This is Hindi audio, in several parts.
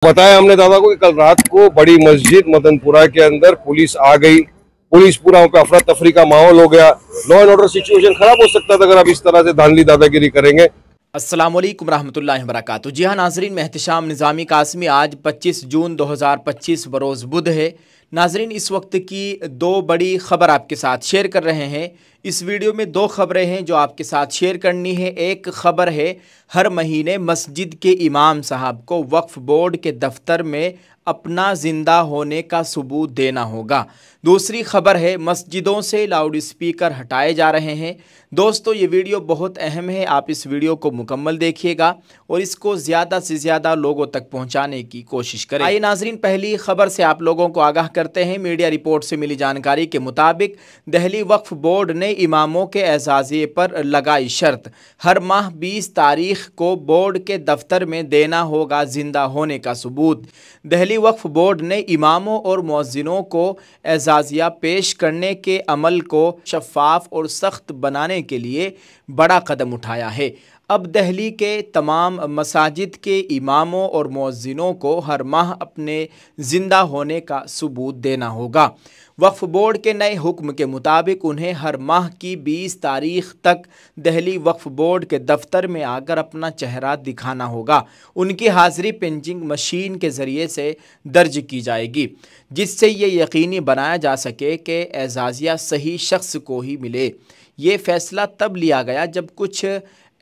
बताया हमने दादा को कि कल रात को बड़ी मस्जिद मदनपुरा के अंदर पुलिस आ गई। पुलिस पूरा वहाँ पे अफरा तफरी का माहौल हो गया। लॉ एंड ऑर्डर सिचुएशन खराब हो सकता था अगर आप इस तरह से धांधली दादागिरी करेंगे। अस्सलाम वालेकुम रहमतुल्लाहि व बरकातुहू। जी हाँ नाजरीन, मैं एहतिशाम निज़ामी कासमी। आज 25 जून 2025 बरोज़ बुध है। नाजरीन, इस वक्त की दो बड़ी ख़बर आपके साथ शेयर कर रहे हैं। इस वीडियो में दो ख़बरें हैं जो आपके साथ शेयर करनी है। एक ख़बर है, हर महीने मस्जिद के इमाम साहब को वक्फ बोर्ड के दफ्तर में अपना ज़िंदा होने का सबूत देना होगा। दूसरी ख़बर है, मस्जिदों से लाउड स्पीकर हटाए जा रहे हैं। दोस्तों, ये वीडियो बहुत अहम है, आप इस वीडियो को मुकम्मल देखिएगा और इसको ज़्यादा से ज़्यादा लोगों तक पहुँचाने की कोशिश करें। आइए नाजरीन, पहली ख़बर से आप लोगों को आगाह करते हैं। मीडिया रिपोर्ट से मिली जानकारी के मुताबिक दिल्ली वक्फ बोर्ड ने इमामों के एजाज़िये पर लगाई शर्त। हर माह 20 तारीख को बोर्ड के दफ्तर में देना होगा जिंदा होने का सबूत। दिल्ली वक्फ बोर्ड ने इमामों और मुअज्जिनों को एजाज़िया पेश करने के अमल को शफाफ और सख्त बनाने के लिए बड़ा कदम उठाया है। अब दिल्ली के तमाम मसाजिद के इमामों और मुअज्जिनों को हर माह अपने ज़िंदा होने का सबूत देना होगा। वक्फ बोर्ड के नए हुक्म के मुताबिक उन्हें हर माह की 20 तारीख तक दिल्ली वक्फ बोर्ड के दफ्तर में आकर अपना चेहरा दिखाना होगा। उनकी हाज़िरी पंचिंग मशीन के ज़रिए से दर्ज की जाएगी, जिससे ये यकीनी बनाया जा सके कि एजाज़िया सही शख्स को ही मिले। ये फ़ैसला तब लिया गया जब कुछ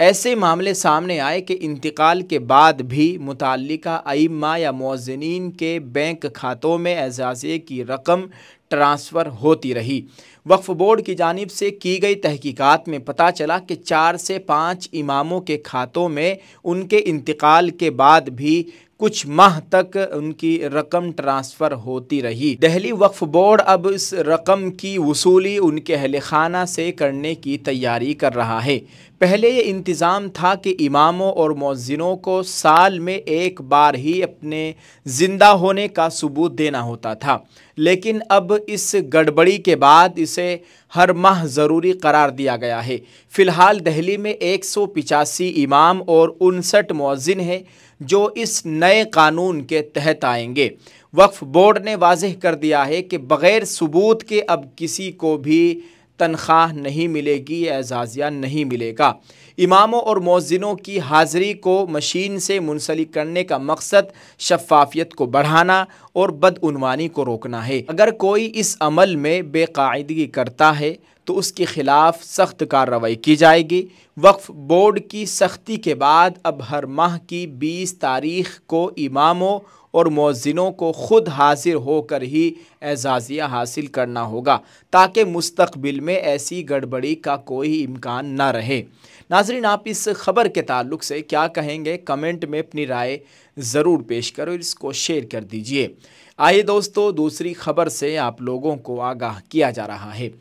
ऐसे मामले सामने आए कि इंतकाल के बाद भी मुतल्लिका अइम्मा या मुअज्जिनीन के बैंक खातों में एजाज़िये की रकम ट्रांसफ़र होती रही। वक्फ बोर्ड की जानिब से की गई तहकीकात में पता चला कि 4 से 5 इमामों के खातों में उनके इंतकाल के बाद भी कुछ माह तक उनकी रकम ट्रांसफ़र होती रही। दिल्ली वक्फ बोर्ड अब इस रकम की वसूली उनके अहल खाना से करने की तैयारी कर रहा है। पहले ये इंतज़ाम था कि इमामों और मुअज्जिनों को साल में एक बार ही अपने ज़िंदा होने का सबूत देना होता था, लेकिन अब इस गड़बड़ी के बाद इसे हर माह ज़रूरी करार दिया गया है। फ़िलहाल दिल्ली में 185 इमाम और 59 मुअज्जिन हैं जो इस नए कानून के तहत आएंगे। वक्फ बोर्ड ने वाज़ेह कर दिया है कि बग़ैर सबूत के अब किसी को भी तनख्वाह नहीं मिलेगी, एजाज़िया नहीं मिलेगा। इमामों और मुअज्जिनों की हाज़िरी को मशीन से मुंसलिक करने का मकसद शफ़ाफ़ियत को बढ़ाना और बदउनवानी को रोकना है। अगर कोई इस अमल में बेकायदगी करता है तो उसके ख़िलाफ़ सख्त कार्रवाई की जाएगी। वक्फ बोर्ड की सख्ती के बाद अब हर माह की 20 तारीख को इमामों और मुअज्जिनों को ख़ुद हाजिर होकर ही एजाज़िया हासिल करना होगा, ताकि मुस्तक़बिल में ऐसी गड़बड़ी का कोई इम्कान ना रहे। नाज़रीन, आप इस ख़बर के ताल्लुक़ से क्या कहेंगे? कमेंट में अपनी राय ज़रूर पेश करो और इसको शेयर कर दीजिए। आइए दोस्तों, दूसरी ख़बर से आप लोगों को आगाह किया जा रहा है।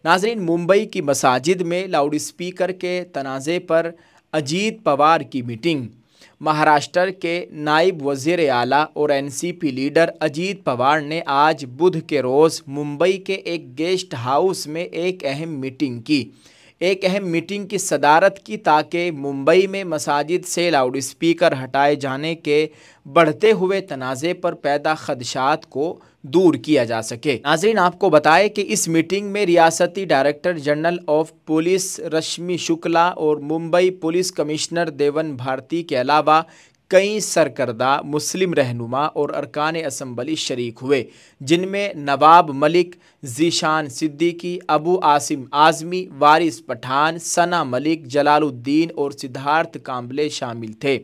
नाज़रीन, मुंबई की मसाजिद में लाउड स्पीकर के तनाज़े पर अजीत पवार की मीटिंग। महाराष्ट्र के नायब वज़ीर आला और एनसीपी लीडर अजीत पवार ने आज बुध के रोज़ मुंबई के एक गेस्ट हाउस में एक अहम मीटिंग की सदारत की, ताकि मुंबई में मसाजिद से लाउड स्पीकर हटाए जाने के बढ़ते हुए तनाज़े पर पैदा खदशात को दूर किया जा सके। नाज़रीन, आपको बताएं कि इस मीटिंग में रियासती डायरेक्टर जनरल ऑफ पुलिस रश्मि शुक्ला और मुंबई पुलिस कमिश्नर देवन भारती के अलावा कई सरकर्दा मुस्लिम रहनुमा और अरकान असम्बली शरीक हुए, जिनमें नवाब मलिक, ज़ीशान सिद्दीकी, अबू आसिम आज़मी, वारिस पठान, सना मलिक, जलालुद्दीन और सिद्धार्थ काम्बले शामिल थे।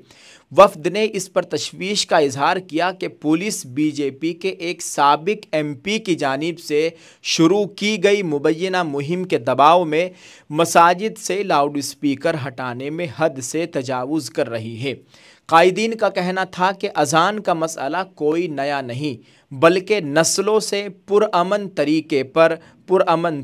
वफ़द ने इस पर तशवीश का इजहार किया कि पुलिस बीजेपी के एक साबिक एमपी की जानिब से शुरू की गई मुबैना मुहिम के दबाव में मसाजिद से लाउड स्पीकर हटाने में हद से तजावुज़ कर रही है। कायदीन का कहना था कि अज़ान का मसला कोई नया नहीं, बल्कि नस्लों से पुरअमन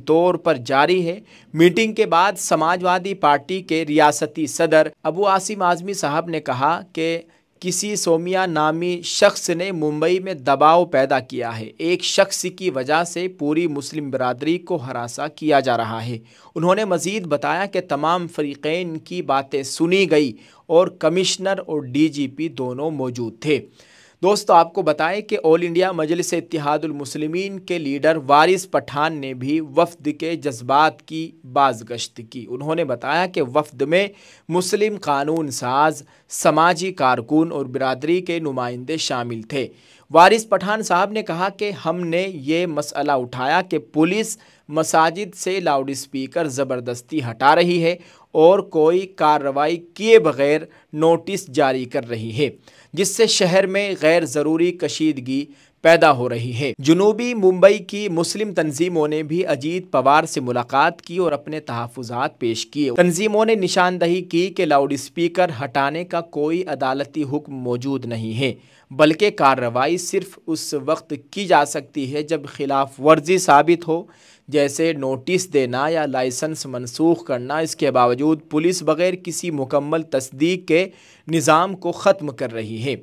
तौर पर जारी है। मीटिंग के बाद समाजवादी पार्टी के रियासती सदर अबू आसिम आज़मी साहब ने कहा कि किसी सोमिया नामी शख्स ने मुंबई में दबाव पैदा किया है। एक शख्स की वजह से पूरी मुस्लिम बरादरी को हरासा किया जा रहा है। उन्होंने मज़ीद बताया कि तमाम फ़रीक़ैन की बातें सुनी गई और कमिश्नर और डीजीपी दोनों मौजूद थे। दोस्तों आपको बताएं कि ऑल इंडिया मजलिस इत्तेहादुल मुस्लिमीन के लीडर वारिस पठान ने भी वफ़द के जज्बात की बाज़गश्त की। उन्होंने बताया कि वफ़द में मुस्लिम कानून साज, समाजी कारकुन और बिरादरी के नुमाइंदे शामिल थे। वारिस पठान साहब ने कहा कि हमने ये मसला उठाया कि पुलिस मसाजिद से लाउड स्पीकर ज़बरदस्ती हटा रही है और कोई कार्रवाई किए बगैर नोटिस जारी कर रही है, जिससे शहर में गैर ज़रूरी कशीदगी पैदा हो रही है। जुनूबी मुंबई की मुस्लिम तंजीमों ने भी अजीत पवार से मुलाकात की और अपने तहफ़्फ़ुज़ात पेश किए। तंजीमों ने निशानदही की कि लाउड स्पीकर हटाने का कोई अदालती हुक्म मौजूद नहीं है, बल्कि कार्रवाई सिर्फ उस वक्त की जा सकती है जब खिलाफ वर्जी साबित हो, जैसे नोटिस देना या लाइसेंस मनसूख करना। इसके बावजूद पुलिस बग़ैर किसी मुकम्मल तस्दीक के निज़ाम को ख़त्म कर रही है।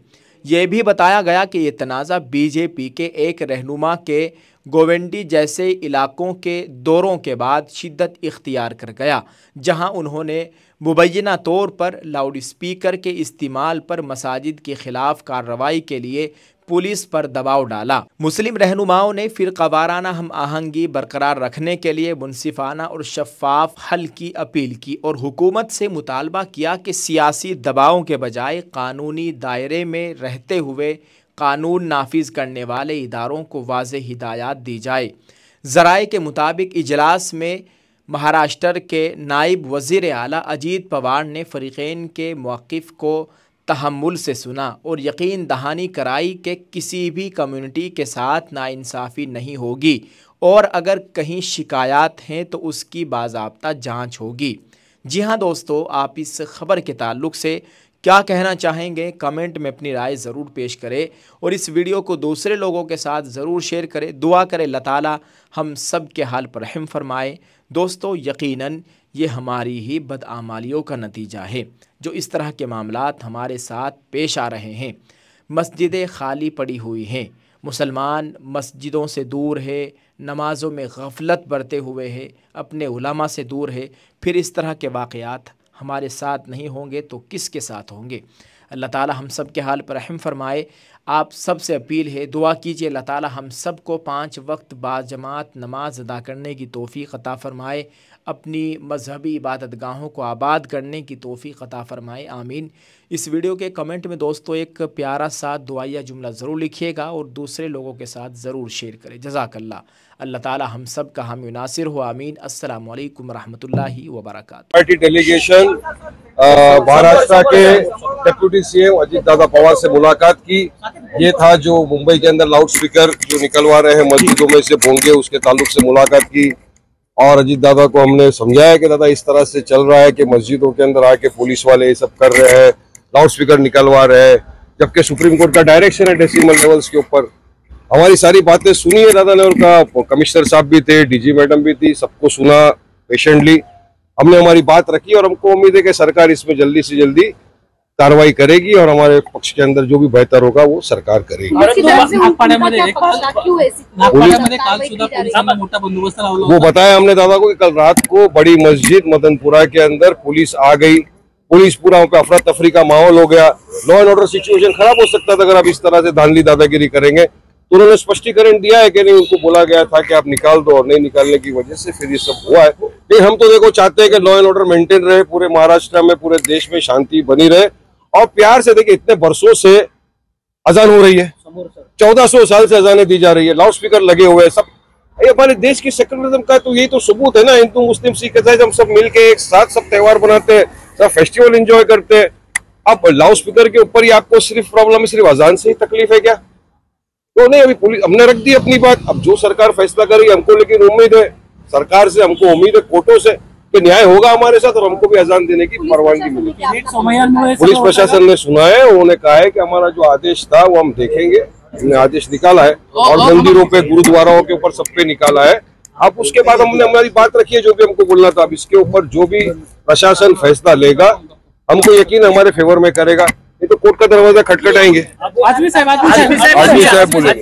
ये भी बताया गया कि ये तनाज़ा बीजेपी के एक रहनुमा के गोवेंडी जैसे इलाकों के दौरों के बाद शिद्दत इख्तियार कर गया, जहां उन्होंने मुबैना तौर पर लाउड स्पीकर के इस्तेमाल पर मसाजिद के ख़िलाफ़ कार्रवाई के लिए पुलिस पर दबाव डाला। मुस्लिम रहनुमाओं ने फ़िरक़ावाराना हम आहंगी बरकरार रखने के लिए मुनसिफ़ाना और शफ़ाफ हल की अपील की और हुकूमत से मुतालबा किया कि सियासी दबावों के बजाय कानूनी दायरे में रहते हुए कानून नाफिज करने वाले इदारों को वाज़ेह हिदायत दी जाए। ज़राए के मुताबिक इजलास में महाराष्ट्र के नायब वज़ीर आला अजीत पवार ने फ़रीक़ैन के मौक़िफ़ को तहम्मुल से सुना और यकीन दहानी कराई कि किसी भी कम्युनिटी के साथ नाइंसाफ़ी नहीं होगी और अगर कहीं शिकायत हैं तो उसकी बाज़ाब्ता जांच होगी। जी हाँ दोस्तों, आप इस ख़बर के ताल्लुक़ से क्या कहना चाहेंगे, कमेंट में अपनी राय ज़रूर पेश करें और इस वीडियो को दूसरे लोगों के साथ ज़रूर शेयर करें। दुआ करें अल्लाह ताला हम सब के हाल पर रहम फरमाए। दोस्तों यकीनन ये हमारी ही बदआमालियों का नतीजा है जो इस तरह के मामलात हमारे साथ पेश आ रहे हैं। मस्जिदें खाली पड़ी हुई हैं, मुसलमान मस्जिदों से दूर है, नमाज़ों में गफलत बरते हुए है, अपने उलमा से दूर है। फिर इस तरह के वाक़यात हमारे साथ नहीं होंगे तो किसके साथ होंगे। अल्लाह ताला हम सब के हाल पर रहम फरमाए। आप सब से अपील है, दुआ कीजिए अल्लाह ताला हम सब को 5 वक्त बाजमात नमाज अदा करने की तौफ़ीक़ अता फ़रमाए, अपनी मजहबी इबादत गाहों को आबाद करने की तौफ़ीक़ अता फ़रमाए, आमीन। इस वीडियो के कमेंट में दोस्तों एक प्यारा सा दुआया जुमला ज़रूर लिखिएगा और दूसरे लोगों के साथ ज़रूर शेयर करें। जज़ाकल्लाह। अल्लाह ताला हम सब का हामी नासिर हो, आमीन। अस्सलामु अलैकुम रहमतुल्लाहि व बरकातुहू। पार्टी डेलीगेशन महाराष्ट्र के डेप्यूटी सीएम अजीत दादा पवार से मुलाकात की। ये था जो मुंबई के अंदर लाउड स्पीकर जो निकलवा रहे हैं मस्जिदों में से भोंगे, उसके ताल्लुक से मुलाकात की और अजीत दादा को हमने समझाया कि दादा इस तरह से चल रहा है कि मस्जिदों के अंदर आके पुलिस वाले ये सब कर रहे हैं, लाउड स्पीकर निकलवा रहे हैं, जबकि सुप्रीम कोर्ट का डायरेक्शन है डेसिमल लेवल्स के ऊपर। हमारी सारी बातें सुनी है दादा ने, उनका कमिश्नर साहब भी थे, डीजी मैडम भी थी, सबको सुना पेशेंटली। हमने हमारी बात रखी और हमको उम्मीद है कि सरकार इसमें जल्दी से जल्दी कार्रवाई करेगी और हमारे पक्ष के अंदर जो भी बेहतर होगा वो सरकार करेगी। वो बताया हमने दादा को कि कल रात को बड़ी मस्जिद मदनपुरा के अंदर पुलिस आ गई, पुलिस पूरा वहाँ पे अफरा तफरी का माहौल हो गया, लॉ एंड ऑर्डर सिचुएशन खराब हो सकता था अगर आप इस तरह से धांधली दादागिरी करेंगे। तो उन्होंने स्पष्टीकरण दिया है कि नहीं, उनको बोला गया था कि आप निकाल दो और नहीं निकालने की वजह से फिर ये सब हुआ है। लेकिन हम तो देखो चाहते हैं कि लॉ एंड ऑर्डर मेंटेन रहे पूरे महाराष्ट्र में, पूरे देश में शांति बनी रहे और प्यार से। देखिए इतने बरसों से अजान हो रही है, 1400 साल से अजानें दी जा रही है, लाउड स्पीकर लगे हुए हैं, सब ये हमारे देश की सेक्युलरिज्म का तो यही तो सबूत है ना। हिंदू मुस्लिम सिख ईसाई हम सब मिलके एक साथ सब त्योहार बनाते हैं, सब फेस्टिवल एंजॉय करते हैं। अब लाउड स्पीकर के ऊपर ही आपको सिर्फ प्रॉब्लम है, सिर्फ अजान से ही तकलीफ है क्या? तो नहीं, अभी पुलिस हमने रख दी अपनी बात, अब जो सरकार फैसला करेगी हमको, लेकिन उम्मीद है सरकार से, हमको उम्मीद है कोर्टों से कि न्याय होगा हमारे साथ और हमको भी अजान देने की परवानगी मिलेगी। पुलिस प्रशासन ने सुना है, उन्होंने कहा है कि हमारा जो आदेश था वो हम देखेंगे, हमने आदेश निकाला है और मंदिरों पे, गुरुद्वाराओं के ऊपर सब पे निकाला है। अब उसके बाद हमने हमारी बात रखी है जो भी हमको बोलना था। अब इसके ऊपर जो भी प्रशासन फैसला लेगा हमको यकीन हमारे फेवर में करेगा, नहीं तो कोर्ट का दरवाजा खटखटाएंगे। आदमी साहब बोले